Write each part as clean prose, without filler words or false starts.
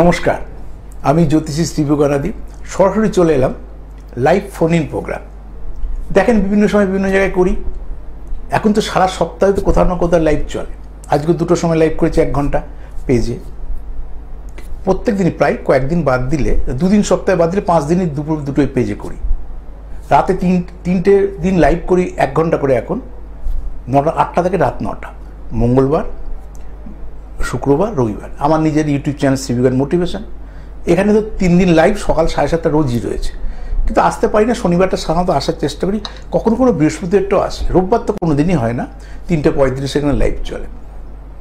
নমস্কার, আমি জ্যোতিষী শ্রীভুগনাদি সরাসরি চলে এলাম লাইভ ফোন ইন প্রোগ্রাম। দেখেন বিভিন্ন সময় বিভিন্ন জায়গায় করি। এখন তো সারা সপ্তাহে তো কোথাও না কোথাও লাইভ চলে। আজকে দুটোর সময় লাইভ করেছি 1 ঘন্টা পেজে। প্রত্যেক দিনই প্রায় কয়েকদিন বাদ দিলে, দুদিন সপ্তাহে বাদ দিলে 5 দিনই দুটোই পেজে করি। রাতে তিনটে দিন লাইভ করি 1 ঘন্টা করে। এখন 8টা থেকে রাত 9টা, মঙ্গলবার, শুক্রবার, রবিবার। আমার নিজের ইউটিউব চ্যানেল শ্রীভুগান মোটিভেশন। এখানে তো 3 দিন লাইভ সকাল 7:30 রোজই রয়েছে, কিন্তু আসতে পারি না। শনিবারটা সাধারণত আসার চেষ্টা করি, কখনো কোনো বৃহস্পতিবারটাও আসে। রোববার তো কোনো দিনই হয় না, 3:35 সেখানে লাইভ চলে।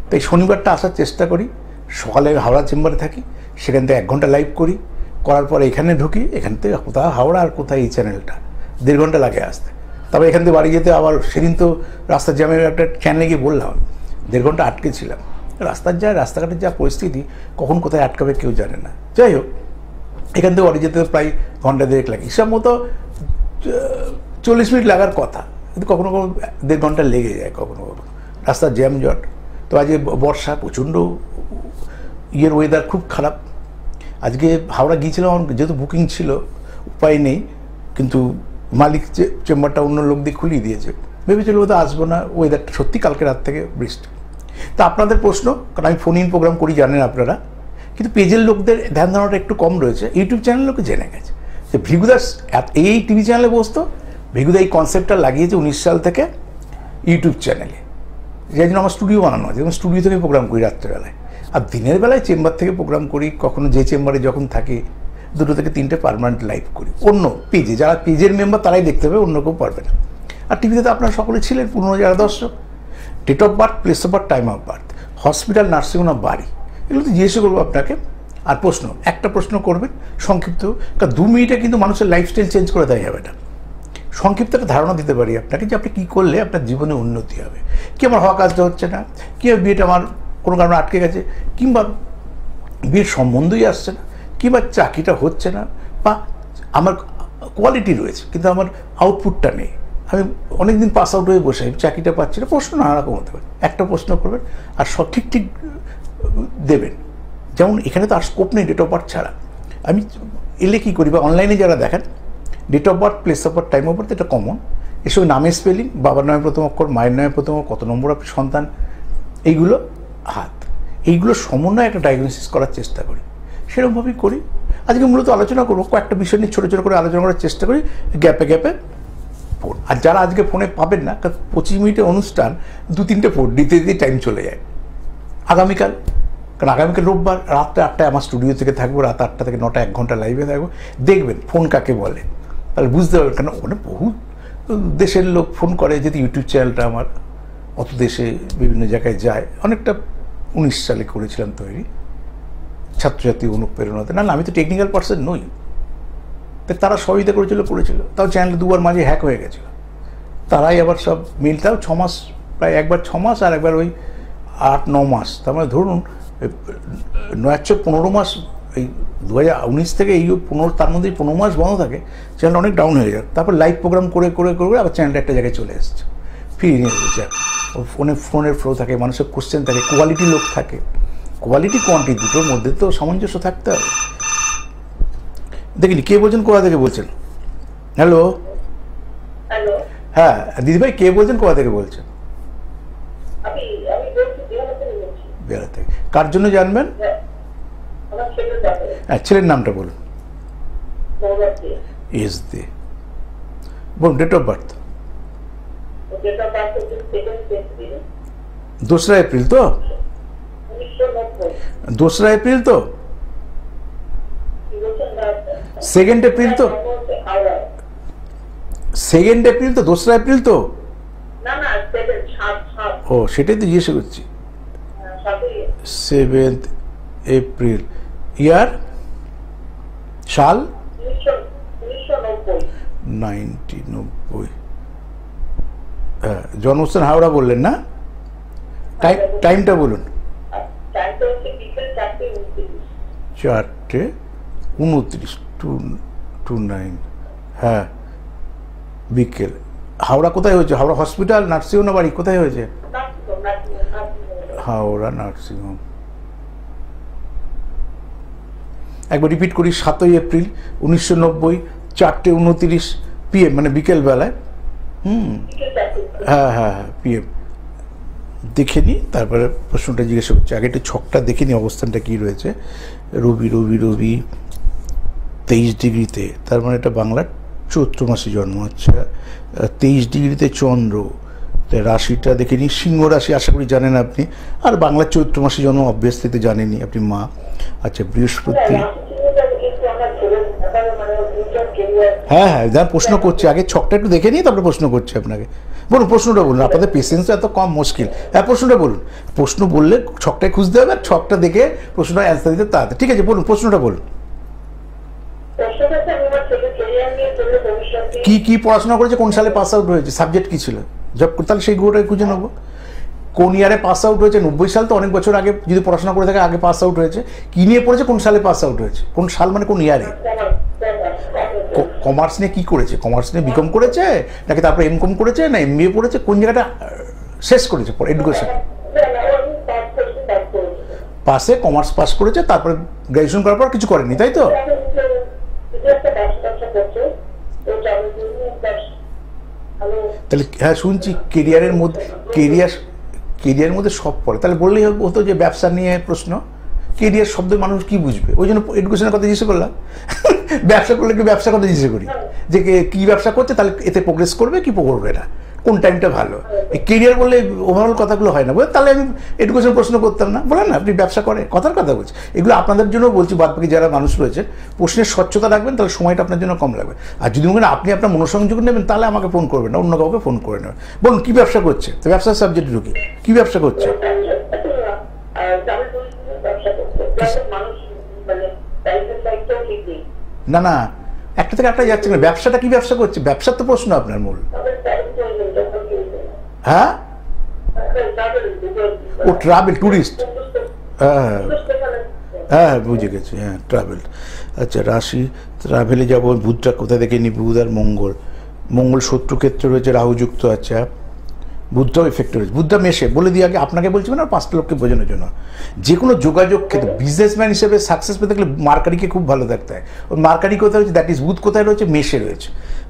তাই শনিবারটা আসার চেষ্টা করি। সকালে হাওড়া চেম্বারে থাকি, সেখান থেকে 1 ঘন্টা লাইভ করি। করার পরে এখানে ঢুকি, এখান থেকে কোথাও হাওড়া আর কোথায় এই চ্যানেলটা 1.5 ঘন্টা লাগে আসতে। তবে এখান থেকে বাড়ি যেতে আবার সেদিন তো রাস্তার জ্যামে একটা চ্যানেলে গিয়ে বললাম 1.5 ঘন্টা আটকে ছিলাম। রাস্তাঘাটের যা পরিস্থিতি, কখন কোথায় আটকাবে কেউ জানে না। যাই হোক, এখান থেকে বাড়ি যেতে প্রায় ঘন্টা 1.5 লাগে। হিসাব মতো 40 মিনিট লাগার কথা, কিন্তু কখনো কখনো 1.5 ঘন্টা লেগে যায়। কখনো কখনো রাস্তার জ্যাম জট। তো আজকে বর্ষা, প্রচণ্ড ওয়েদার খুব খারাপ। আজকে হাওড়া গিয়েছিলাম, যেহেতু বুকিং ছিল, উপায় নেই। কিন্তু মালিক চেম্বারটা অন্য লোক দিয়ে খুলিয়ে দিয়েছে। ভেবেছিল বোধহয় আসবো না, ওয়েদারটা সত্যি কালকে রাত থেকে বৃষ্টি। তা আপনাদের প্রশ্ন, কারণ আমি ফোন ইন প্রোগ্রাম করি জানেন আপনারা, কিন্তু পেজের লোকদের ধ্যান ধারণাটা একটু কম রয়েছে। ইউটিউব চ্যানেল লোকে জেনে গেছে যে ভৃগুদাস এই টিভি চ্যানেলে বসতো। ভৃগুদা এই কনসেপ্টটা লাগিয়েছে 19 সাল থেকে ইউটিউব চ্যানেলে। যার জন্য আমার স্টুডিও বানানো আছে, যেমন স্টুডিও থেকে প্রোগ্রাম করি রাত্রেবেলায়, আর দিনের বেলায় চেম্বার থেকে প্রোগ্রাম করি। কখনো যে চেম্বারে যখন থাকি 2 থেকে 3টে পার্মানেন্ট লাইভ করি অন্য পেজে। যারা পেজের মেম্বার তারাই দেখতে হবে, অন্য কেউ পারবে না। আর টিভিতে তো আপনারা সকলে ছিলেন, পুরনো যারা দর্শক। Date of birth, place of birth, time of birth, hospital, nursing home, বাড়ি, এগুলো তো জিজ্ঞেস করবো আপনাকে। আর প্রশ্ন, একটা প্রশ্ন করবেন সংক্ষিপ্ত, কারণ 2 মিনিটে কিন্তু মানুষের লাইফস্টাইল চেঞ্জ করে দেওয়া যাবে না। সংক্ষিপ্ত একটা ধারণা দিতে পারি আপনাকে যে আপনি কী করলে আপনার জীবনে উন্নতি হবে। কি আমার হওয়া কাজটা হচ্ছে না, কী বিয়েটা আমার কোনো কারণে আটকে গেছে, কিংবা বিয়ের সম্বন্ধই আসছে না, কিংবা চাকরিটা হচ্ছে না, বা আমার কোয়ালিটি রয়েছে কিন্তু আমার আউটপুটটা নেই। আমি অনেকদিন পাস আউট হয়ে বসে চাকরিটা পাচ্ছি না। প্রশ্ন নানা রকম হতে পারে। একটা প্রশ্ন করবেন আর সঠিক ঠিক দেবেন। যেমন এখানে তো আর স্কোপ নেই ডেট অফ বার্থ ছাড়া। আমি এলে কী করি, বা অনলাইনে যারা দেখেন, date of birth, place of birth, time of birth, এটা কমন। এসব নামের স্পেলিং, বাবার নামে প্রথম অক্ষর, মায়ের নামে প্রথম অক্ষর, কত নম্বর আপনি সন্তান, এইগুলো হাত, এইগুলো সমন্বয়ে একটা ডায়াগনোসিস করার চেষ্টা করি। সেরকমভাবেই করি। আজকে মূলত আলোচনা করবো কয়েকটা বিষয় নিয়ে, ছোটো ছোটো করে আলোচনা করার চেষ্টা করি, গ্যাপে গ্যাপে ফোন। আর যারা আজকে ফোনে পাবেন না, কারণ 25 মিনিটের অনুষ্ঠান, 2-3টে ফোন দিতে দিতে টাইম চলে যায়। আগামীকাল, কারণ আগামীকাল রোববার রাত্রে 8টায় আমার স্টুডিও থেকে থাকবো, রাত 8টা থেকে 9টা 1 ঘন্টা লাইভে থাকবো। দেখবেন ফোন কাকে বলে, তাহলে বুঝতে পারবেন। কেন ওখানে বহু দেশের লোক ফোন করে, যেহেতু ইউটিউব চ্যানেলটা আমার অত দেশে বিভিন্ন জায়গায় যায়। অনেকটা 19 সালে করেছিলাম তৈরি, ছাত্রছাত্রী অনুপ্রেরণাতে। না, আমি তো টেকনিক্যাল পার্সন নই। তারা সহযোগিতা করেছিল। তাও চ্যানেল 2বার মাঝে হ্যাক হয়ে গেছিলো। তারাই আবার সব মিলটাও 6 মাস, প্রায় একবার 6 মাস আর একবার ওই 8-9 মাস। তার মানে ধরুন 9-15 মাস, এই 2019 থেকে এই 15, তার মধ্যে 15 মাস বন্ধ থাকে। চ্যানেলটা অনেক ডাউন হয়ে যায়। তারপর লাইভ প্রোগ্রাম করে আবার চ্যানেলটা একটা জায়গায় চলে এসছে, ফিরিয়ে নিয়ে এসেছে। ফোনের ফ্লো থাকে, মানুষের কোশ্চেন থাকে, কোয়ালিটি লোক থাকে। কোয়ালিটি কোয়ান্টিটি দুটোর মধ্যে তো সামঞ্জস্য থাকতে হবে। দেখিনি কে বলছেন, কোথা থেকে বলছেন? হ্যালো, হ্যাঁ দিদিভাই, কে বলছেন, কোথা থেকে বলছেন? বেহালা থেকে। কার জন্য জানবেন? হ্যাঁ, ছেলের নামটা বলুন। এস দে, বলুন। ডেট অফ বার্থ 2রা এপ্রিল তো? 2রা এপ্রিল তো? 2nd এপ্রিল তো? 2nd এপ্রিল তো? 2রা এপ্রিল তো? ও, সেটাই তো জিজ্ঞেস করছি। 7th এপ্রিল, ইয়ার, সাল 1990। হ্যাঁ, জন্মস্থান হাওড়া বললেন না? টাইমটা বলুন। 4:29 to 9। হ্যাঁ, বিকেল। হাওড়া কোথায় হয়েছে? হাওড়া হসপিটাল, নার্সিংহোম না বাড়ি, কোথায় হয়েছে? হাওড়া নার্সিংহোম। একবার রিপিট করি, 7ই এপ্রিল 1990, 4:29 PM, মানে বিকেলবেলায়। হ্যাঁ হ্যাঁ হ্যাঁ, PM। দেখে নিই, তারপরে প্রশ্নটা জিজ্ঞাসা করছি। আগে একটু ছকটা দেখে নিই অবস্থানটা কী রয়েছে। রবি রবি রবি 23 ডিগ্রিতে, তার মানে এটা বাংলার চৈত্র মাসে জন্ম। আচ্ছা, 23 ডিগ্রিতে চন্দ্র, রাশিটা দেখে নিই, সিংহ রাশি, আশা করি জানেন আপনি। আর বাংলার চৈত্র মাসে জন্ম অবভিয়াসলি তো জানেনই আপনি, মা। আচ্ছা, বৃহস্পতি। হ্যাঁ হ্যাঁ, যা প্রশ্ন করছি, আগে ছকটা একটু দেখে নিয়ে তারপরে প্রশ্ন করছি আপনাকে। বলুন, প্রশ্নটা বলুন, আপনাদের পেশেন্স এত কম, মুশকিল। হ্যাঁ, প্রশ্নটা বলুন। প্রশ্ন বললে ছকটাই খুঁজতে হবে, আর ছকটা দেখে প্রশ্নটা অ্যান্সার দিতে তাড়াতাড়ি। ঠিক আছে, বলুন, প্রশ্নটা বলুন। কি কি পড়াশোনা করেছে, কোন সালে পাস আউট হয়েছে, সাবজেক্ট কি ছিল, জব, তাহলে সেই গুলোটাই খুঁজে নেবো। কোন ইয়ারে পাস আউট হয়েছে, 90 সাল তো অনেক বছর আগে, যদি পড়াশোনা করে থাকে আগে পাস আউট হয়েছে। কি নিয়ে পড়েছে, কোন সালে পাস আউট হয়েছে, কোন সাল মানে কোন ইয়ারে। কমার্স নিয়ে কি করেছে, কমার্স নিয়ে বিকম করেছে নাকি তারপরে এমকম করেছে না এমবিএ পড়েছে, কোন জায়গাটা শেষ করেছে এডুকেশন। পাশে কমার্স পাস করেছে, তারপরে গ্র্যাজুয়েশন করার পর কিছু করেনি, তাই তো। তাহলে হ্যাঁ শুনছি, কেরিয়ারের মধ্যে কেরিয়ারের মধ্যে সব পড়ে, তাহলে বললেই হতো যে ব্যবসা নিয়ে প্রশ্ন। কেরিয়ার শব্দ মানুষ কি বুঝবে, ওই জন্য এডুকেশনের কথা জিজ্ঞেস করলাম। ব্যবসা করলে কি ব্যবসা কথা জিজ্ঞেস করি, যে কি ব্যবসা করছে, তাহলে এতে প্রোগ্রেস করবে কি করবে না, কোন টাইমটা ভালো। এই কেরিয়ার বললে ওভারঅল কথাগুলো হয় না, তাহলে আমি এডুকেশন প্রশ্ন করতাম না। বলেন না, আপনি ব্যবসা করে কথার কথা বলছি, এগুলো আপনাদের জন্য বলছি, বাদ বাকি যারা মানুষ রয়েছে প্রশ্নের স্বচ্ছতা রাখবেন, তাহলে সময়টা আপনার জন্য কম লাগবে। আর যদি মনে আপনি আপনার মনোসংযোগ নেবেন, তাহলে আমাকে ফোন করবেন না, অন্য কাউকে ফোন করে নেবেন। বলুন, কি ব্যবসা করছে, তো ব্যবসার সাবজেক্ট ঢুকি, কি ব্যবসা করছে। না না, একটা থেকে একটা যাচ্ছে না, ব্যবসাটা কি ব্যবসা করছে, ব্যবসার তো প্রশ্ন আপনার মূল। হ্যাঁ, ও ট্রাভেল, ট্যুরিস্ট। হ্যাঁ হ্যাঁ, বুঝে গেছি, হ্যাঁ ট্রাভেল। আচ্ছা, রাশি ট্রাভেলে যাবো, বুধটা কোথা থেকে নি, বুধ আর মঙ্গল। মঙ্গল শত্রু ক্ষেত্রে রয়েছে, রাহুযুক্ত। আচ্ছা, বুধটাও এফেক্ট রয়েছে, বুধটা মেশে, বলে দিয়ে আগে আপনাকে বলছি না, 5টা লোককে বোঝানোর জন্য। যে কোনো যোগাযোগ ক্ষেত্রে বিজনেসম্যান হিসেবে সাকসেস পেতে গেলে মার্কারিকে খুব ভালো থাকতে হয়। ওর মার্কারি কোথায় রয়েছে, দ্যাট ইজ বুধ কোথায় রয়েছে, মেশে রয়েছে।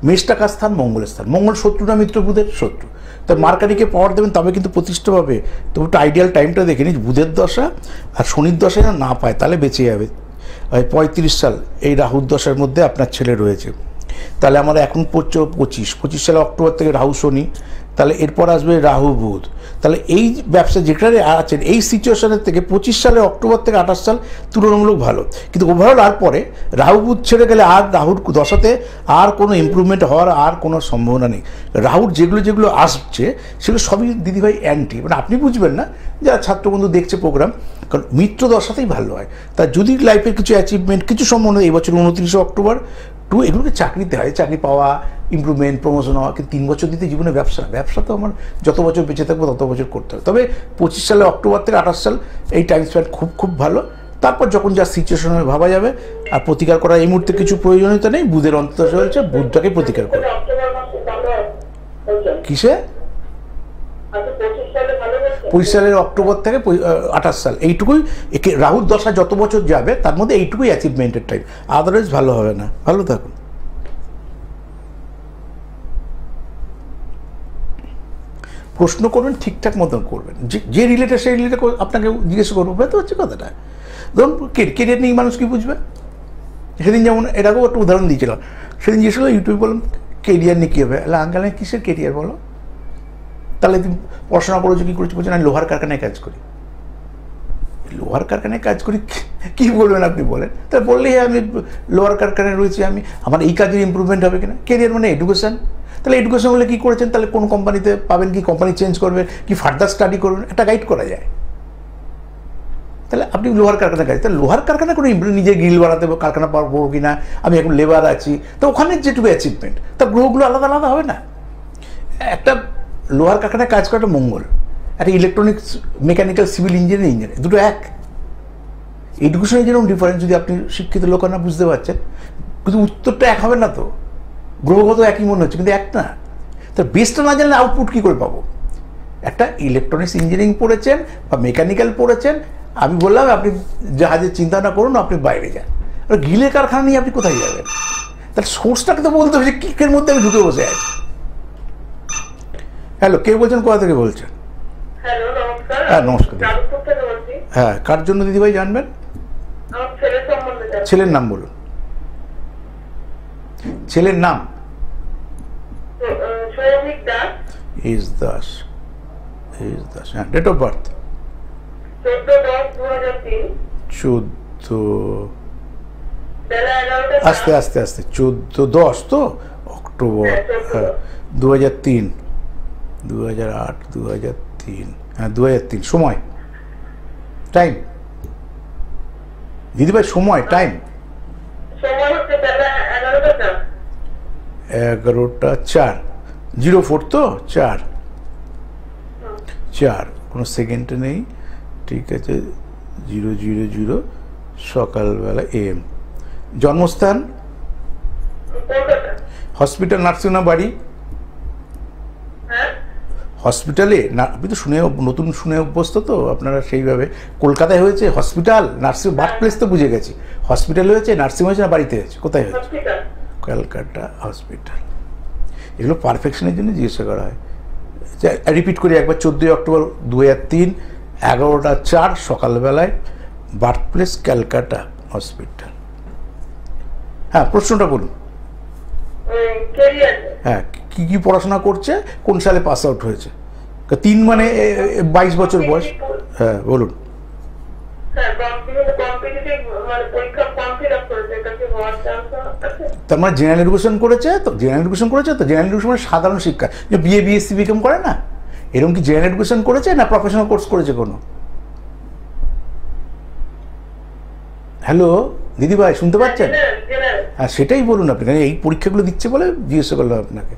মেষটা কার স্থান, মঙ্গলের স্থান। মঙ্গল শত্রু না মিত্র, বুধের শত্রু। তো মার্কারিকে পাওয়ার দেবেন, তবে কিন্তু প্রতিষ্ঠা পাবে। তো একটু আইডিয়াল টাইমটা দেখে নিন, বুধের দশা আর শনির দশা না পায়, তাহলে বেঁচে যাবে। 35 সাল এই রাহুর দশার মধ্যে আপনার ছেলে রয়েছে। তাহলে আমরা এখন পড়ছে 25 সালে অক্টোবর থেকে রাহু শনি, তাহলে এরপর আসবে রাহু বুধ। তাহলে এই ব্যবসা যেখানে আছেন এই সিচুয়েশনের থেকে 25 সালে অক্টোবর থেকে 28 সাল তুলনামূলক ভালো। কিন্তু ওভারঅল আর পরে রাহু বুধ ছেড়ে গেলে আর রাহুর দশাতে আর কোনো ইম্প্রুভমেন্ট হওয়ার আর কোনো সম্ভাবনা নেই। রাহুর যেগুলো আসছে সেগুলো সবই দিদিভাই অ্যান্টি, মানে আপনি বুঝবেন না, যারা ছাত্রবন্ধু দেখছে প্রোগ্রাম, কারণ মিত্র দশাতেই ভালো হয়। তা যদি লাইফের কিছু অ্যাচিভমেন্ট, কিছু সম্ভাবনা এই বছর 29 অক্টোবর এগুলোকে চাকরিতে হয়, চাকরি পাওয়া, ইমপ্রুভমেন্ট, প্রমোশন হওয়া। কিন্তু 3 বছর দিতে জীবনে ব্যবসা তো আমার যত বছর বেঁচে থাকবো তত বছর করতে হবে। তবে 25 সালে অক্টোবর থেকে 28 সাল এই টাইম স্প্যান খুব ভালো। তারপর যখন যা সিচুয়েশন ভাবা যাবে, আর প্রতিকার করার এই মুহূর্তে কিছু প্রয়োজনীয়তা নেই, বুধের অন্তর্দশা হয়েছে, বুধটাকে প্রতিকার করে। কিসে 25 সালের অক্টোবর থেকে 28 সাল, এইটুকুই। একে রাহুর দশা যত বছর যাবে তার মধ্যে এইটুকুই অ্যাচিভমেন্টের টাইম, আদারওয়াইজ ভালো হবে না। ভালো থাকুন। প্রশ্ন করবেন, ঠিকঠাক মতন করবেন, যে রিলেটেড সেই রিলেটেড আপনাকে জিজ্ঞেস করবো, বুঝতে পারছি কথাটা। ধরুন কেরিয়ার নিয়ে মানুষ কি বুঝবে, সেদিন যেমন এটাকেও একটা উদাহরণ দিয়েছিলাম, সেদিন জিজ্ঞেস করলো ইউটিউব, বললাম কেরিয়ার নিয়ে কী হবে, আঙ্কাল কিসের কেরিয়ার বলো, তাহলে তুমি পড়াশোনা করেছো, কী করেছো, বলছো না লোহার কারখানায় কাজ করি। লোহার কারখানায় কাজ করি কী বলবেন আপনি, বলেন। তাহলে বললেই আমি লোহার কারখানায় রয়েছি, আমার এই কাজের ইম্প্রুভমেন্ট হবে কিনা। কেরিয়ার মানে এডুকেশন, তাহলে এডুকেশন হলে কী করেছেন, তাহলে কোন কোম্পানিতে পাবেন, কি কোম্পানি চেঞ্জ করবেন, কি ফার্দার স্টাডি করবেন, একটা গাইড করা যায়। তাহলে আপনি লোহার কারখানা কাজ, তাহলে লোহার কারখানা করে নিজে গ্রিল বানাতে কারখানা পারবো কিনা, আমি এখন লেবার আছি, তো ওখানে যেটুকু অ্যাচিভমেন্ট, তার গ্রহগুলো আলাদা আলাদা হবে না। একটা লোহার কারখানায় কাজ করাটা মঙ্গল, একটা ইলেকট্রনিক্স, মেকানিক্যাল, সিভিল ইঞ্জিনিয়ারিং, দুটো এক। এডুকেশনের যেরকম ডিফারেন্স, যদি আপনি শিক্ষিত লোক না বুঝতে পারছেন, কিন্তু উত্তরটা এক হবে না, তো গ্রহগত একই মনে হচ্ছে কিন্তু এক না। তো বেসটা না জানলে আউটপুট কী করে পাবো। একটা ইলেকট্রনিক্স ইঞ্জিনিয়ারিং পড়েছেন বা মেকানিক্যাল পড়েছেন, আমি বললাম আপনি জাহাজের চিন্তা না করুন, আপনি বাইরে যান, গিলে কারখানা নিয়ে আপনি কোথায় যাবেন? তাহলে সোর্সটাকে তো বলতে হবে যে কিকের মধ্যে আমি ঢুকে বসে আছি। হ্যালো, কে বলছেন, কোথা থেকে বলছেন? হ্যালো, নমস্কার। হ্যাঁ নমস্কার। যাদবপুর থেকে বলছি। হ্যাঁ, কার জন্য দিদিভাই জানবেন? আমার ছেলের সম্বন্ধে জানতে। ছেলের নাম বলুন। ছেলের নাম? সৌভিক দাস। ইস দাস। হ্যাঁ, ডেট অফ বার্থ? 14/10/2003। 14, বেলা 11টা। আস্তে আস্তে আস্তে, 14/10 তো অক্টোবর। হ্যাঁ, 2003, 2008, 2003। হ্যাঁ 2003। সময়, টাইম দিদিভাই, সময়, টাইম? সময় হচ্ছে বেলা 11টা। 11:04, 04 তো 4 কোনো সেকেন্ডে নেই। ঠিক আছে, 000 সকালবেলা AM। জন্মস্থান? কলকাতা। হসপিটাল, নার্সিংহোম, বাড়ি? হ্যাঁ, হসপিটালে না, আপনি তো নতুন শুনে অভ্যস্ত তো আপনারা সেইভাবে। কলকাতায় হয়েছে হসপিটাল, নার্সিং, বার্থ প্লেস তো বুঝে গেছি। হসপিটাল হয়েছে, নার্সিং হয়েছে না বাড়িতে হয়েছে, কোথায় হয়েছে? হসপিটাল। ক্যালকাটা হসপিটাল। এগুলো পারফেকশনের জন্য জিজ্ঞাসা করা হয়। রিপিট করি একবার, 14 অক্টোবর 2003, 11:04 সকালবেলায়, বার্থ প্লেস ক্যালকাটা হসপিটাল। হ্যাঁ, প্রশ্নটা বলুন। কেরিয়ার। হ্যাঁ, কি কি পড়াশোনা করছে, কোন সালে পাস আউট হয়েছে? 3 মানে 22 বছর বয়স। হ্যাঁ বলুন। হ্যাঁ, কম্পিটিটিভ মানে পরীক্ষা ফর্ম ফিল আপ করেছে, কাছে হওয়ার চান্স আছে। তার মানে জেনারেল এডুকেশন করেছে তো? জেনারেল এডুকেশন মানে সাধারণ শিক্ষা, যে বিএ বিএসসি বিকম করে না, এরকম কি জেনারেল এডুকেশন করেছে না প্রফেশনাল কোর্স করেছে কোনো? হ্যালো দিদিভাই, শুনতে পাচ্ছেন? হ্যাঁ সেটাই বলুন আপনি, কারণ এই পরীক্ষাগুলো দিচ্ছে বলে জিজ্ঞাসা করলাম আপনাকে।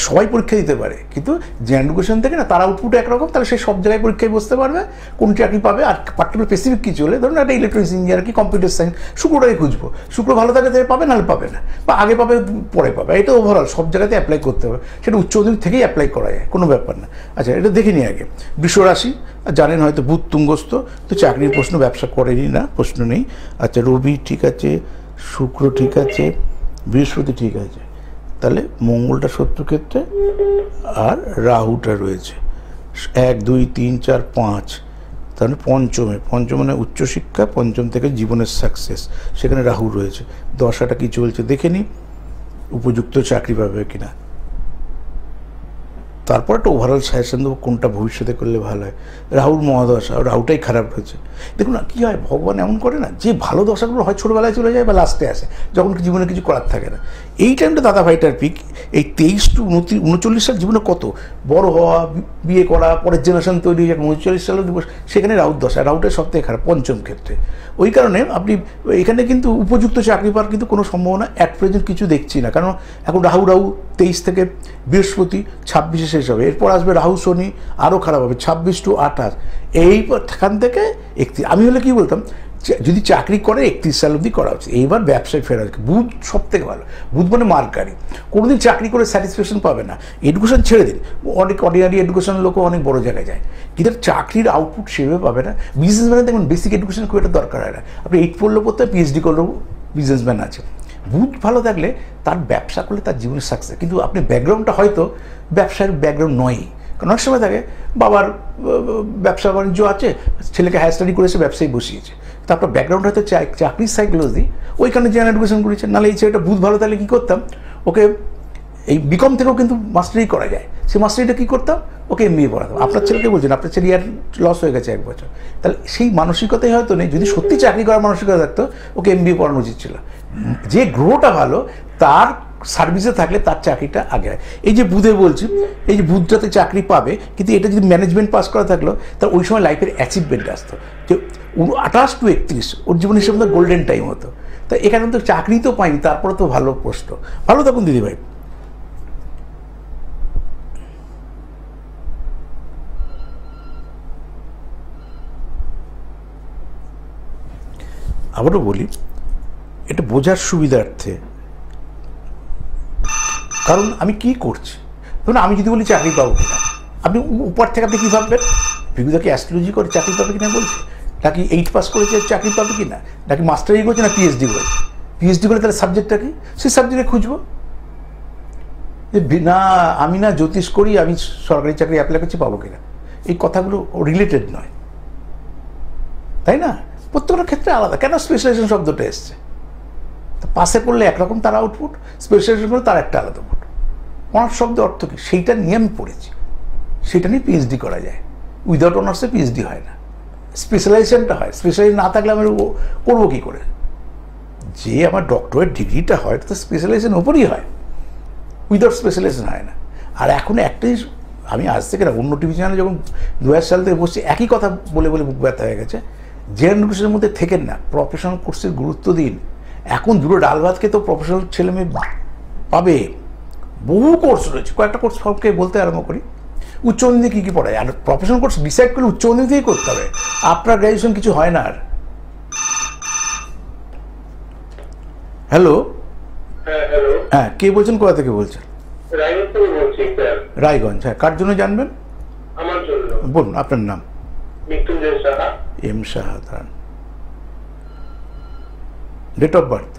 সবাই পরীক্ষা দিতে পারে, কিন্তু জেনারেল এডুকেশন থেকে না, তার আউটপুট একরকম, তাহলে সে সব জায়গায় পরীক্ষায় বসতে পারবে, কোন চাকরি পাবে। আর পার্টিকুলার স্পেসিফিক কিছু হলে, ধরুন একটা ইলেকট্রনিক্স ইঞ্জিনিয়ার কি কম্পিউটার সায়েন্স, শুক্রটাই খুঁজবো, শুক্র ভালো থাকে তাহলে পাবে, নাহলে পাবে না, বা আগে পাবে পরে পাবে। এটা ওভারঅল সব জায়গাতে অ্যাপ্লাই করতে হবে, সেটা উচ্চ মাধ্যমিক থেকেই অ্যাপ্লাই করা যায়, কোনো ব্যাপার না। আচ্ছা, এটা দেখে নিই আগে। বৃষ রাশি, জানেন হয়তো, বুধ তুঙ্গস্থ, তো চাকরির প্রশ্ন, ব্যবসা করেনি না, প্রশ্ন নেই। আচ্ছা, রবি ঠিক আছে, শুক্র ঠিক আছে, বৃহস্পতি ঠিক আছে, তাহলে মঙ্গলটা শত্রুক্ষেত্রে, আর রাহুটা রয়েছে 1, 2, 3, 4, 5, তাহলে পঞ্চমে মানে উচ্চশিক্ষা, পঞ্চম থেকে জীবনের সাকসেস, সেখানে রাহু রয়েছে। দশাটা কি চলছে দেখে নিই, উপযুক্ত চাকরি পাবে কিনা। তারপর একটা ওভারঅল সাজেশন দেবো কোনটা ভবিষ্যতে করলে ভালো হয়। রাহুর মহাদশা, রাহুটাই খারাপ হয়েছে। দেখুন না, কী হয়, ভগবান এমন করে না, যে ভালো দশাগুলো হয় ছোটোবেলায় চলে যায় বা লাস্টে আসে, যখন জীবনে কিছু করার থাকে না। এই টাইমটা দাদা ভাইটার পিক। এই 23 to 39 সাল জীবনে কত বড় হওয়া, বিয়ে করা, পরের জেনারেশন তৈরি, যখন 39 সালের দিবস, সেখানে রাহুর দশা, রাহুটাই সব থেকে খারাপ পঞ্চম ক্ষেত্রে। ওই কারণে আপনি এখানে কিন্তু উপযুক্ত চাকরি পাওয়ার কিন্তু কোনো সম্ভাবনা অ্যাট প্রেজেন্ট কিছু দেখছি না, কারণ এখন রাহু 23 থেকে, বৃহস্পতি 26-এ শেষ হবে, এরপর আসবে রাহু শনি, আরও খারাপ হবে 26 to 28, এইখান থেকে 31। আমি হলে কি বলতাম, যদি চাকরি করে 31 সাল অবধি করা উচিত। এইবার ব্যবসায় ফেরা, বুধ সব থেকে ভালো। বুধ মানে মার্কারি, কোনোদিন চাকরি করে স্যাটিসফ্যাকশন পাবে না। এডুকেশন ছেড়ে দিন, অনেক অর্ডিনারি এডুকেশন লোকও অনেক বড় জায়গায় যায়, কিন্তু চাকরির আউটপুট সেভাবে পাবে না। বিজনেসম্যানে দেখুন বেসিক এডুকেশন খুব একটা দরকার হয় না, আপনি 8 পড়লেও পড়তে, PhD করলেও বিজনেসম্যান আছে। বুধ ভালো থাকলে তার ব্যবসা করলে তার জীবনের সাকসেস, কিন্তু আপনি ব্যাকগ্রাউন্ডটা হয়তো ব্যবসার ব্যাকগ্রাউন্ড নয়ই, কারণ অনেক সময় থাকে বাবার ব্যবসা বাণিজ্য আছে, ছেলেকে হায়ার স্টাডি করেছে, ব্যবসায় বসিয়েছে, তো আপনার ব্যাকগ্রাউন্ড হয়তো চাকরির সাইকোলজি, ওইখানে জেনারেল এডুকেশন করেছে। নাহলে এই ছেলেটা বুধ ভালো থাকলে কী করতাম, ওকে এই বিকম থেকেও কিন্তু মাস্টারি করা যায়, সে মাস্টারিটা কী করতাম, ওকে MBA পড়াতাম। আপনার ছেলেকে বলছেন, আপনার ছেলে ইয়ার লস হয়ে গেছে 1 বছর, তাহলে সেই মানসিকতাই হয়তো নেই। যদি সত্যি চাকরি করার মানসিকতা থাকতো, ওকে MBA পড়ানো উচিত ছিল। যে গ্রহটা ভালো, তার সার্ভিসে থাকলে তার চাকরিটা আগে হয়। এই যে বুধে বলছি, এই যে বুধটাতে চাকরি পাবে, কিন্তু এটা যদি ম্যানেজমেন্ট পাস করা থাকলো, তার ওই সময় লাইফের অ্যাচিভমেন্ট আসতো, যে 28 to 31 ওর জীবন হিসেবে তো গোল্ডেন টাইম হতো। তা এখানে তো চাকরি তো পাইনি, তারপরে তো ভালো প্রশ্ন। ভালো থাকুন দিদিভাই। আবারও বলি, এটা বোঝার সুবিধার্থে, কারণ আমি কি করছি। ধরুন আমি যদি বলি চাকরি পাবো কিনা, আপনি উপর থেকে আপনি কী ভাববেন, বিবিধা কি অ্যাস্ট্রোলজি করে চাকরি পাবে কিনা বলছে, নাকি 8 পাস করেছে চাকরি পাবে কিনা, নাকি মাস্টারি করেছে, না PhD করেছে, পিএইচডি করে তাহলে সাবজেক্টটা কি, সেই সাবজেক্টে খুঁজবো। না আমি না জ্যোতিষ করি, আমি সরকারি চাকরি অ্যাপ্লাই করছি, পাবো কিনা, এই কথাগুলো রিলেটেড নয়, তাই না? প্রত্যেকটা ক্ষেত্রে আলাদা। কেন স্পেশালাইজেশন শব্দটা এসছে? পাশে পড়লে একরকম তার আউটপুট, স্পেশালাইজেশন করলে তার একটা আলাদা আউটপুট। অনার্স শব্দের অর্থ কি সেইটা নিয়ে আমি পড়েছি, সেটা নিয়ে পিএইচডি করা যায়। উইদাউট অনার্সে পিএইচডি হয় না, স্পেশালাইজেশনটা হয়। স্পেশালাইজেশন না থাকলে আমি করবো কী করে? যে আমার ডক্টরেট ডিগ্রিটা হয় তো স্পেশালাইজেশন ওপরই হয়, উইদাউট স্পেশালাইজেশন হয় না। আর এখন একটাই, আমি আজ থেকে না, অন্য টিভি চ্যানেলে যখন 2000 সাল থেকে বসছি একই কথা বলে বলে বুক ব্যথা হয়ে গেছে। জেনারেল এডুকেশনের মধ্যে থেকেন না, প্রফেশনাল কোর্সের গুরুত্ব দিন। এখন দুটো ডাল ভাতকে তো প্রফেশনাল ছেলে মেয়ে পাবে, বহু কোর্স রয়েছে। কয়েকটা কোর্স সবকে বলতে আরম্ভ করি। উচ্চ মাধ্যমিকে কী কী পড়ায়? আর প্রফেশনাল কোর্স ডিসাইড করলে উচ্চ মাধ্যমিক থেকেই করতে হবে, আপনার গ্র্যাজুয়েশন কিছু হয় না। আর হ্যালো, হ্যাঁ কে বলছেন, কোথা থেকে বলছেন? রায়গঞ্জ। হ্যাঁ, কার জন্য জানবেন? আমার জন্য। বলুন আপনার নাম। Mrityunjoy Saha. M Saha. Date of birth?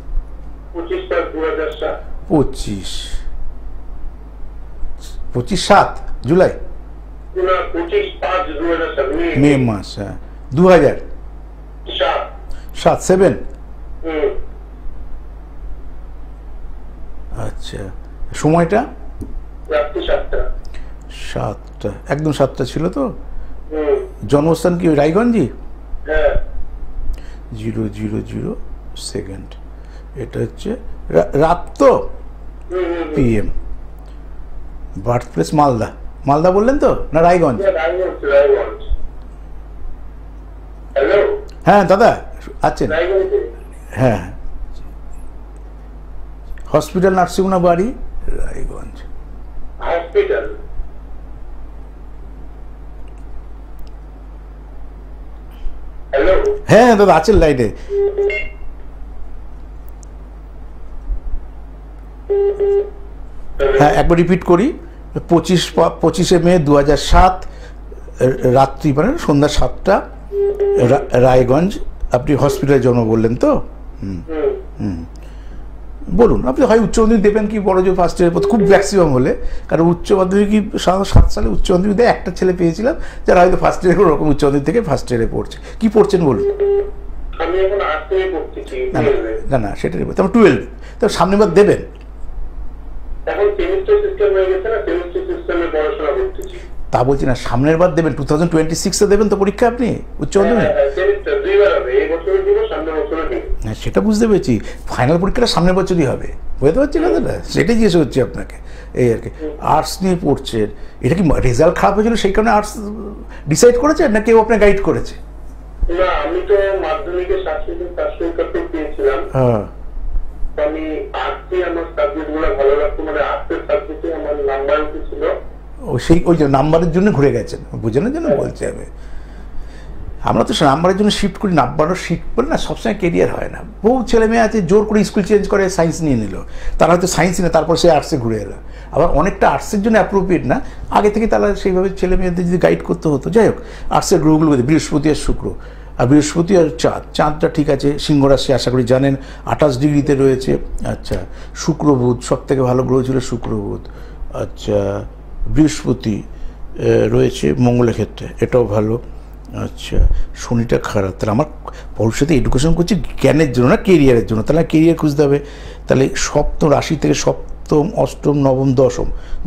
25/7/2007। 25/7 July? 25/5/2007 May মাস। হ্যাঁ, 2007। আচ্ছা, সময়টা? রাত্রি 7টা। 7টা, একদম 7টা ছিল তো। জন্মস্থান কি রায়গঞ্জই? হ্যাঁ। 000 সেকেন্ড। এটা হচ্ছে রাত তো, PM। Birth place Malda. Malda বললেন তো, না রায়গঞ্জ? হ্যাঁ দাদা আছেন? হ্যাঁ, হসপিটাল নার্সিং না বাড়ি? রায়গঞ্জ হসপিটাল। হ্যাঁ দাদা আছেন লাইনে। হ্যাঁ, একবার রিপিট করি। 25শে মে 2007 রাত্রি, মানে সন্ধ্যা 7টা, রায়গঞ্জ। আপনি হসপিটালে জন্ম বললেন তো? বলুন, আপনি হয় উচ্চ মাধ্যমিক দেবেন কি বড় জোর ফার্স্ট ইয়ারের পর, খুব ম্যাক্সিমাম হলে। কারণ উচ্চ মাধ্যমিক 7 সালে উচ্চ মাধ্যমিক দেয় একটা ছেলে পেয়েছিলাম যারা হয়তো ফার্স্ট ইয়ারে ওরকম উচ্চ মাধ্যমিক থেকে ফার্স্ট ইয়ারে পড়ছে। কি পড়ছেন বলুন? আমি এখন 8 থেকে পড়তেছি। না সেটাই, তারপর 12, তো সামনে বার দেবেন। এখন সেমিস্টার সিস্টেম হয়ে গেছে না, সেমিস্টার সিস্টেমে পড়াশোনা করতেছি। তা বলছি না, সামনের বার দেবেন, 2026-এ দেবেন তো পরীক্ষা আপনি উচ্চ মাধ্যমিক? সেমিস্টার 2বার হবে, এই বছরে দিব, সামনের বছরে দিব। হ্যাঁ, সেটা বুঝতে পেরেছি। ফাইনাল পরীক্ষাটা সামনের বছরই হবে, বুঝতে পারছি কথাটা, সেটাই জিজ্ঞেস হচ্ছে আপনাকে। এই আর কি। আর্টস নিয়ে পড়ছেন, এটা কি রেজাল্ট খারাপ হয়েছিল সেই কারণে আর্টস ডিসাইড করেছেন, না কেউ আপনাকে গাইড করেছে? না, আমি তো মাধ্যমিকে 60% পেয়েছিলাম। হ্যাঁ, আমি আর্টসে আমার সাবজেক্টগুলো ভালো লাগতো, মানে আর্টসের সাবজেক্টে আমার নাম্বার উঠেছিল। ওই যে নাম্বারের জন্য ঘুরে গেছেন, বোঝানোর জন্য বলছি আমি। আমরা তো নাম্বারের জন্য শিফট করি, নাম্বারও শিফট করে না, সবসময় কেরিয়ার হয় না। বহু ছেলে মেয়ে আছে জোর করে স্কুল চেঞ্জ করে সায়েন্স নিয়ে নিল, তারা হয়তো সায়েন্স নিয়ে তারপর সে আর্টসে ঘুরে এলো। আবার অনেকটা আর্টসের জন্য অ্যাপ্রোপ্রিয়েট না, আগে থেকে তারা সেইভাবে ছেলে মেয়েদের যদি গাইড করতে হতো। যাই হোক, আর্টসের গ্রহগুলো বৃহস্পতি আর শুক্র, আর বৃহস্পতি আর চাঁদটা ঠিক আছে, সিংহ রাশি আশা করি জানেন, 28 ডিগ্রিতে রয়েছে। আচ্ছা, শুক্র বুধ, সব থেকে ভালো গ্রহ ছিল শুক্র বুধ। আচ্ছা, বৃহস্পতি রয়েছে মঙ্গলের ক্ষেত্রে, এটাও ভালো। আচ্ছা, শনিটা খারাপ, তাহলে আমার ভবিষ্যতে এডুকেশন করছি জ্ঞানের জন্য না কেরিয়ারের জন্য, তাহলে কেরিয়ার খুঁজতে হবে। তাহলে সপ্তম রাশি থেকে সপ্তম, অষ্টম, নবম,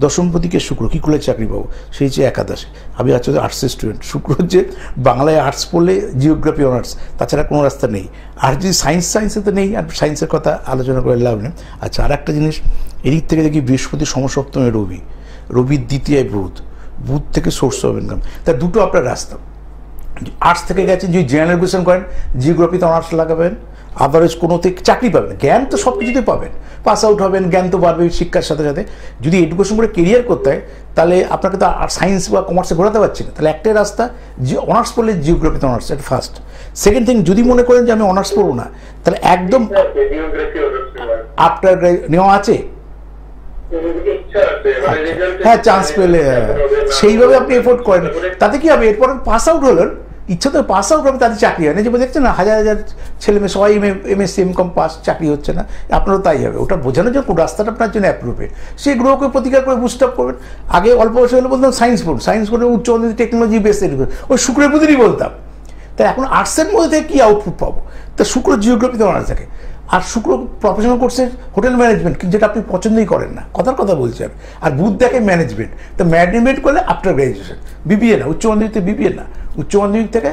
দশম প্রতীকে শুক্র, কী করলে চাকরি পাবো? সেই যে একাদশে। আমি আজকে আর্টসের স্টুডেন্ট, শুক্র হচ্ছে বাংলায় আর্টস পড়লে জিওগ্রাফি অনার্স, তাছাড়া কোনো রাস্তা নেই। আর যদি সায়েন্সে তো নেই, আর সায়েন্সের কথা আলোচনা করে লাভ নেই। আচ্ছা, আর একটা জিনিস, এদিক থেকে দেখি বৃহস্পতি সমসপ্তমে রবির দ্বিতীয় বুধ থেকে সোর্স অফ ইনকাম, তা দুটো আপনার রাস্তা। আর্টস থেকে গেছেন, যদি জেনারেল এডুকেশন করেন জিওগ্রাফিতে অনার্স লাগাবেন, আদারওয়াইজ কোনো থেকে চাকরি পাবেন, জ্ঞান তো সব কিছুতেই পাবেন, পাস আউট হবেন, জ্ঞান তো বাড়বে শিক্ষার সাথে সাথে। যদি এডুকেশন করে কেরিয়ার করতে হয় তাহলে আপনাকে তো সায়েন্স বা কমার্সে ঘোরাতে পারছি না, তাহলে একটাই রাস্তা, যে অনার্স পড়লে জিওগ্রাফিতে অনার্স, এটা ফার্স্ট। সেকেন্ড থিং, যদি মনে করেন যে আমি অনার্স পড়বো না, তাহলে একদম আপনার নেওয়া আছে, হ্যাঁ চান্স পেলে সেইভাবে আপনি এফোর্ড করেন, তাতে কি হবে, এরপর পাস আউট হলেন, ইচ্ছা তো পাস আউট হবে, তাদের চাকরি হয় না। যে দেখছেন না হাজার হাজার ছেলে মেয়ে সবাই MSc MCom পাস, চাকরি হচ্ছে না, আপনারও তাই হবে। ওটা বোঝানোর জন্য কোন রাস্তাটা আপনার জন্য অ্যাপ্রোপ্রিয়েট, সেই গ্রহকে প্রতিকার করে বুস্ট আপ করবেন। আগে অল্প বয়স হলে বলতাম সায়েন্স পড়ুন, সায়েন্স করে উচ্চ টেকনোলজি বেস ওই শুক্রের প্রতিই বলতাম। তাই এখন আর্টসের মধ্যে থেকে কী আউটপুট পাবো, তা শুক্র জিওগ্রাফিতে অনার্স থাকে, আর শুক্র প্রফেশনাল কোর্সের হোটেল ম্যানেজমেন্ট, যেটা আপনি পছন্দই করেন না, কথার কথা বলছি আমি। আর বুধ দেখে ম্যানেজমেন্ট, তো ম্যানেজমেন্ট করলে আফটার গ্র্যাজুয়েশন, BBA না, উচ্চ মাধ্যমিক BBA না, উচ্চ মাধ্যমিক থেকে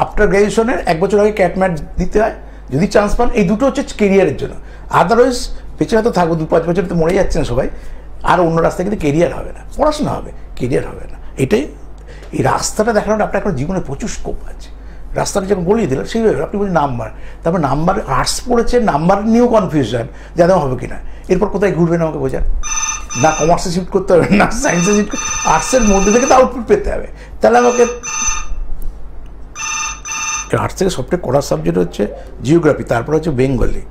আফটার গ্র্যাজুয়েশনের 1 বছর আগে ক্যাটম্যাট দিতে হয় যদি চান্স পান। এই দুটো হচ্ছে কেরিয়ারের জন্য, আদারওয়াইজ পেছনে তো থাকবো 2-5 বছর তো মরে যাচ্ছেন সবাই, আর অন্য রাস্তায় কিন্তু কেরিয়ার হবে না, পড়াশোনা হবে, কেরিয়ার হবে না। এটাই এই রাস্তাটা দেখানোর আপনার এখন জীবনে প্রচুর স্কোপ আছে। রাস্তাটা যখন বলিয়ে দিলাম সেইভাবে আপনি বলছেন নাম্বার, তারপর নাম্বার আর্টস পড়েছে, নাম্বার নিয়েও কনফিউশন যাদের হবে কি না, এরপর কোথায় ঘুরবেন আমাকে বোঝান। না কমার্সে শিফট করতে হবে, না সায়েন্সে শিফট করতে, আর্টসের মধ্যে থেকে তো আউটপুট পেতে হবে। তাহলে আমাকে আর্টস থেকে সবথেকে কড়া সাবজেক্ট হচ্ছে জিওগ্রাফি, তারপর হচ্ছে বেঙ্গলি,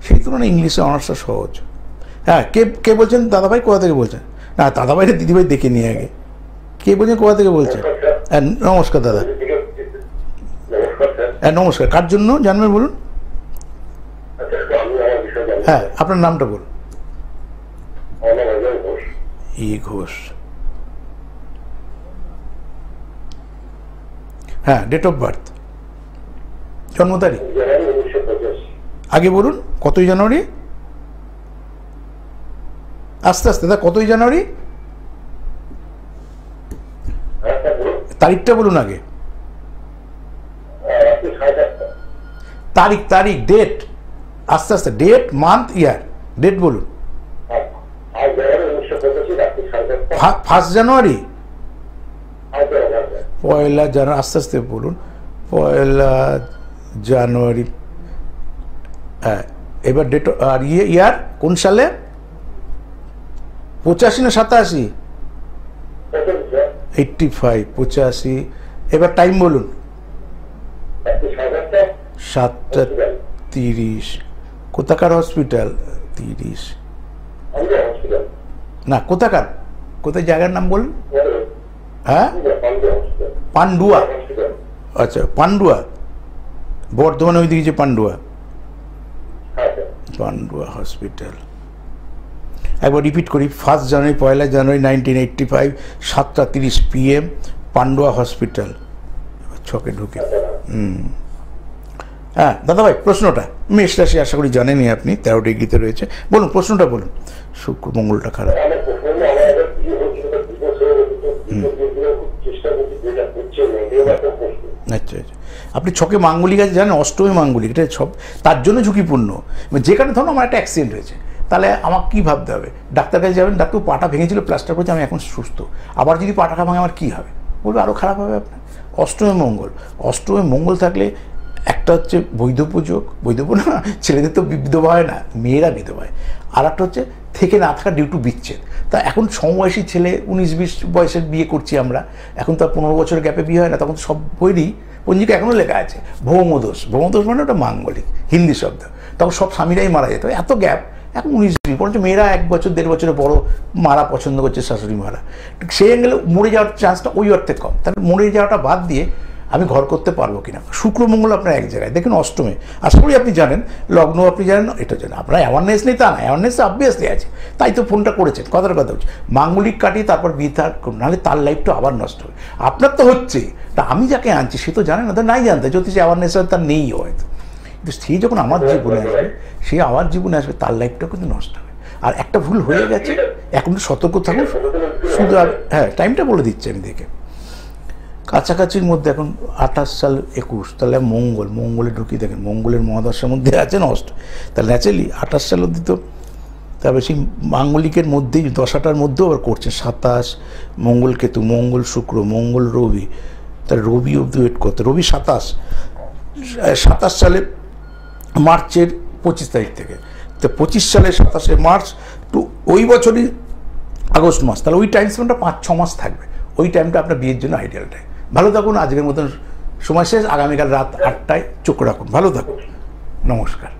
সেই তুলনায় ইংলিশে অনার্সটা সহজ। হ্যাঁ, কে বলছেন দাদাভাই, কোথা থেকে বলছেন? না দাদাভাইটা দিদিভাই দেখে নিয়ে আগে। কে বলছেন, কোথা থেকে বলছেন? হ্যাঁ নমস্কার দাদা। হ্যাঁ নমস্কার, কার জন্য জানবেন বলুন? হ্যাঁ আপনার নামটা বলুন। ঘোষ। হ্যাঁ, ডেট অফ বার্থ, জন্ম তারিখ আগে বলুন। কতই জানুয়ারি? আস্তে আস্তে দাদা, কতই জানুয়ারি তারিখটা বলুন আগে। তারিখ ডেট, আস্তে আস্তে ডেট, মান্থ, ইয়ার, ডেট বলুন। 1 জানুয়ারি, 1 জানুয়ারি, আস্তে আস্তে বলুন। 1 জানুয়ারি, হ্যাঁ। এবার ডেট আর ইয়ার কোন সালে? 85 না 87? 85, 85। এবার টাইম বলুন। 7:30। কোথাকার হসপিটাল? 30 না, কোথাকার, কোথায় জায়গার নাম বলুন? হ্যাঁ, পান্ডুয়া। আচ্ছা, পান্ডুয়া, বর্ধমানে ওইদিকে যে পান্ডুয়া, পান্ডুয়া হসপিটাল। একবার রিপিট করি, 1 জানুয়ারি, 1 জানুয়ারি 1985, 7:30 PM, পান্ডুয়া হসপিটাল। ছকে ঢুকে। হ্যাঁ দাদাভাই, প্রশ্নটা মেষ রাশি আশা করি জানেনই আপনি, 13 ডিগ্রিতে রয়েছে। বলুন প্রশ্নটা বলুন। শুক্র মঙ্গলটা খারাপ। আচ্ছা আচ্ছা, আপনি ছকে মাঙ্গলিক আছে জানেন, অষ্টমী মাঙ্গলিক, এটা সব তার জন্য ঝুঁকিপূর্ণ। যেখানে ধরুন আমার একটা অ্যাক্সিডেন্ট হয়েছে, তাহলে আমাকে কী ভাবতে হবে? ডাক্তার কাছে যাবেন, ডাক্তার পাটা ভেঙেছিল, প্লাস্টার করেছে, আমি এখন সুস্থ। আবার যদি পাটাটা ভাঙে আমার কী হবে? বলবে আরও খারাপ হবে আপনার। অষ্টমী মঙ্গল, অষ্টমী মঙ্গল থাকলে একটা হচ্ছে বৈধ পুজো, বৈধ না, ছেলেদের তো বিধবা হয় না, মেয়েরা বিধবা হয়। আর একটা হচ্ছে থেকে না থাকা ডিউ টু বিচ্ছেদ। তা এখন সমবয়সী ছেলে 19-20 বয়সের বিয়ে করছি আমরা, এখন তো আর 15 বছরের গ্যাপে বিয়ে হয় না, তখন তো সব বইরই পঞ্জিকা এখনও লেখা আছে ভৌমদোষ। ভৌমদোষ মানে ওটা মাঙ্গলিক হিন্দি শব্দ। তখন সব স্বামীরাই মারা যেত, এত গ্যাপ। এখন 19-20, বরঞ্চ মেয়েরা 1 বছর 1.5 বছরের বড় মারা পছন্দ করছে, শাশুড়ি মারা। সেই অ্যাঙ্গেলে মরে যাওয়ার চান্সটা ওই অর্থে কম। তাহলে মরে যাওয়াটা বাদ দিয়ে আমি ঘর করতে পারবো কিনা। শুক্র মঙ্গল আপনার এক জায়গায় দেখুন, অষ্টমে। আশা করি আপনি জানেন, লগ্ন আপনি জানেন, এটা জানেন। আপনার অ্যাওয়ারনেস নেই তা না, অ্যাওয়ারনেস অবভিয়াসলি আছে, তাই তো ফোনটা করেছেন। কথার কথা হচ্ছে মাঙ্গলিক কাটিয়ে তারপর বিয়ে থাক, নাহলে তার লাইফটা আবার নষ্ট হবে। আপনার তো হচ্ছে, তা আমি যাকে আনছি সে তো জানে না, তো নাই জানতে, যদি সে অ্যাওয়ারনেস হয় তার নেই হয়তো, কিন্তু সে যখন আমার জীবনে আসবে, সে আমার জীবনে আসবে, তার লাইফটা কিন্তু নষ্ট হবে। আর একটা ভুল হয়ে গেছে, এখন সতর্ক থাকুন শুধু। আর হ্যাঁ, টাইমটা বলে দিচ্ছি আমি দেখে, কাছাকাছির মধ্যে এখন 28 সাল 21, তাহলে মঙ্গলে ঢুকিয়ে দেখেন, মঙ্গলের মহাদশার মধ্যে আছেন অষ্ট, তাহলে ন্যাচারালি 28 সাল অবধি তো, তারপরে সেই মাঙ্গলিকের মধ্যেই দশাটার মধ্যেও আবার করছে 27, মঙ্গল কেতু, মঙ্গল শুক্র, মঙ্গল রবি, তাহলে রবি অবধি ওয়েট করতে, রবি 27 সালে মার্চের 25 তারিখ থেকে, তো 25 সালে 27 মার্চ টু ওই বছরই আগস্ট মাস, তাহলে ওই টাইম স্পেন্ডটা 5-6 মাস থাকবে। ওই টাইমটা আপনার বিয়ের জন্য আইডিয়াল টাইম। ভালো থাকুন, আজকের মতন সময় শেষ। আগামীকাল রাত 8টায় চোখ রাখুন। ভালো থাকুন, নমস্কার।